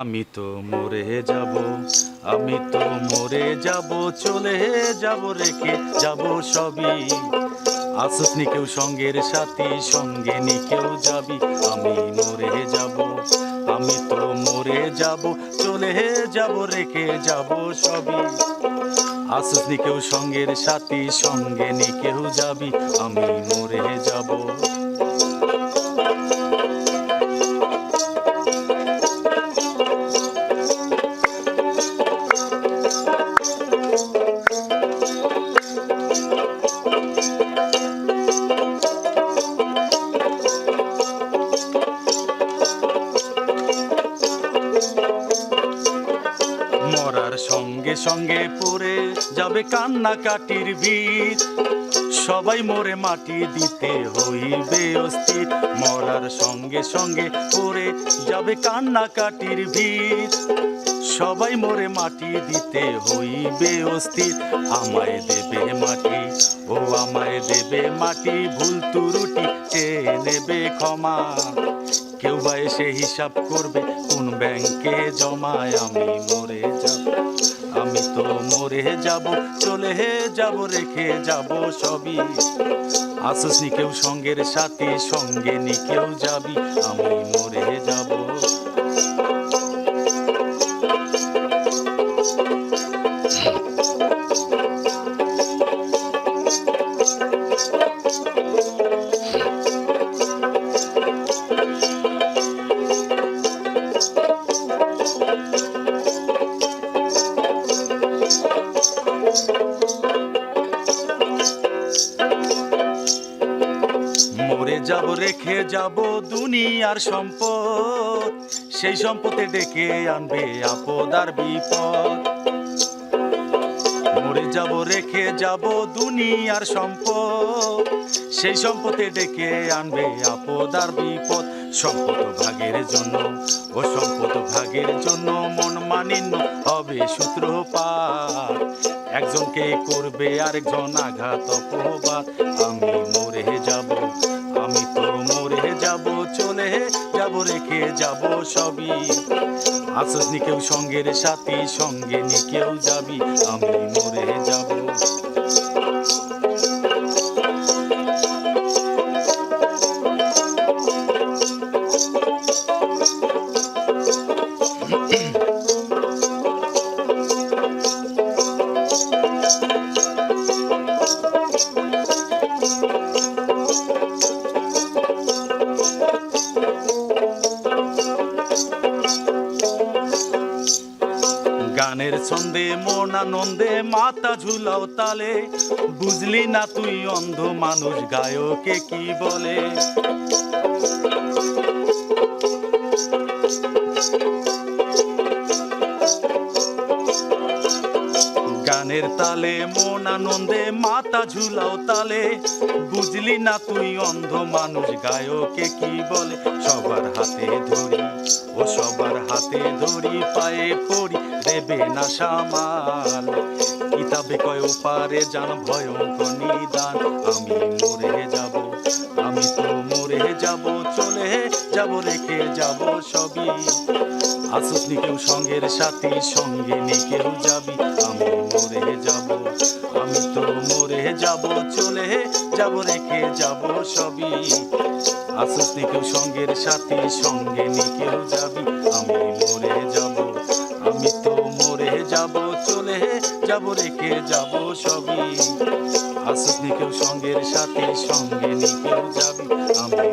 আমি তো মরে যাব, আমি তো মরে যাব, চলে যাব, রেখে যাব সবই। আসুস নি কেউ সঙ্গের সাথী, সঙ্গে নি কেউ যাবি। আমি মরে যাব, আমি তো মরে যাব, চলে যাব, রেখে যাব সবই। আসুস নি কেউ সঙ্গের সাথী, সঙ্গে নি কেউ যাবি। আমি মরে যাব। মরার সঙ্গে সঙ্গে পড়ে যাবে কান্নাকাটির ভিড়, সবাই মরে মাটি দিতে হইবে অস্থির। মরার সঙ্গে সঙ্গে পড়ে যাবে কান্নাকাটির ভিড়, সবাই মরে মাটি দিতে হইবে অস্থির। আমায় দেবে মাটি, ও আমায় দেবে মাটি, ভুল ত্রুটি চেয়ে নেবে ক্ষমা। কেউ বা এসে হিসাব করবে কোন ব্যাংকে জমায়। আমি মরে যাব, আমি তো মরে যাব, চলে যাব, রেখে যাব সবই। আসুস নি কেউ সঙ্গের সাথী, সঙ্গে নি কেউ যাবি। আমি মরে যাব। মরে যাব, রেখে যাব দুনিয়ার সম্পদ, সেই সম্পদে ডেকে আনবে আপদ আর বিপদ। মরে যাব, রেখে যাব দুনিয়ার সম্পদ, সেই সম্পদে ডেকে আনবে আপদ আর বিপদ। সম্পদ ভাগের জন্য, ও সম্পদ ভাগের জন্য মন মানিন্য হবে সূত্রপাত। একজনকে করবে আরেকজন আঘাত অপবাদ। আমি মরে যাব, আমি তো মরে যাব, চলে যাব, রেখে যাব সবই। আসুস নি কেউ সঙ্গের সাথী, সঙ্গে নি কেউ যাবি। আমি মরে যাব। গানের ছন্দে মন আনন্দে মাথা ঝুলাও তালে, বুঝলি না তুই অন্ধ মানুষ গায়কে কি বলে। গানের তালে মন আনন্দে মাথা ঝুলাও তালে, বুঝলি না তুই অন্ধ মানুষ গায়কে কি বলে। সবার হাতে ধরি, ও সবার হাতে ধরি, পায়ে পড়ি দেবে না সামাল। কিতাবে কয় ওপারে যান ভয়ঙ্কর নিদান। আমি মরে যাব, আমি তো মরে যাব, চলে যাব, রেখে যাব সবই। আসুস নি কেউ সঙ্গের সাথী, সঙ্গে নি কেউ যাবি। আমি মরে যাব, আমি তো মরে যাব, চলে যাব, রেখে যাব সবই। আসুস নি কেউ সঙ্গের সাথী, সঙ্গে নি কেউ যাবি। আমি মরে যাব, আমি তো মরে যাব, চলে যাব, রেখে যাব সবই। আসুস নি কেউ সঙ্গের সাথী, সঙ্গে নি কেউ যাবি। আমি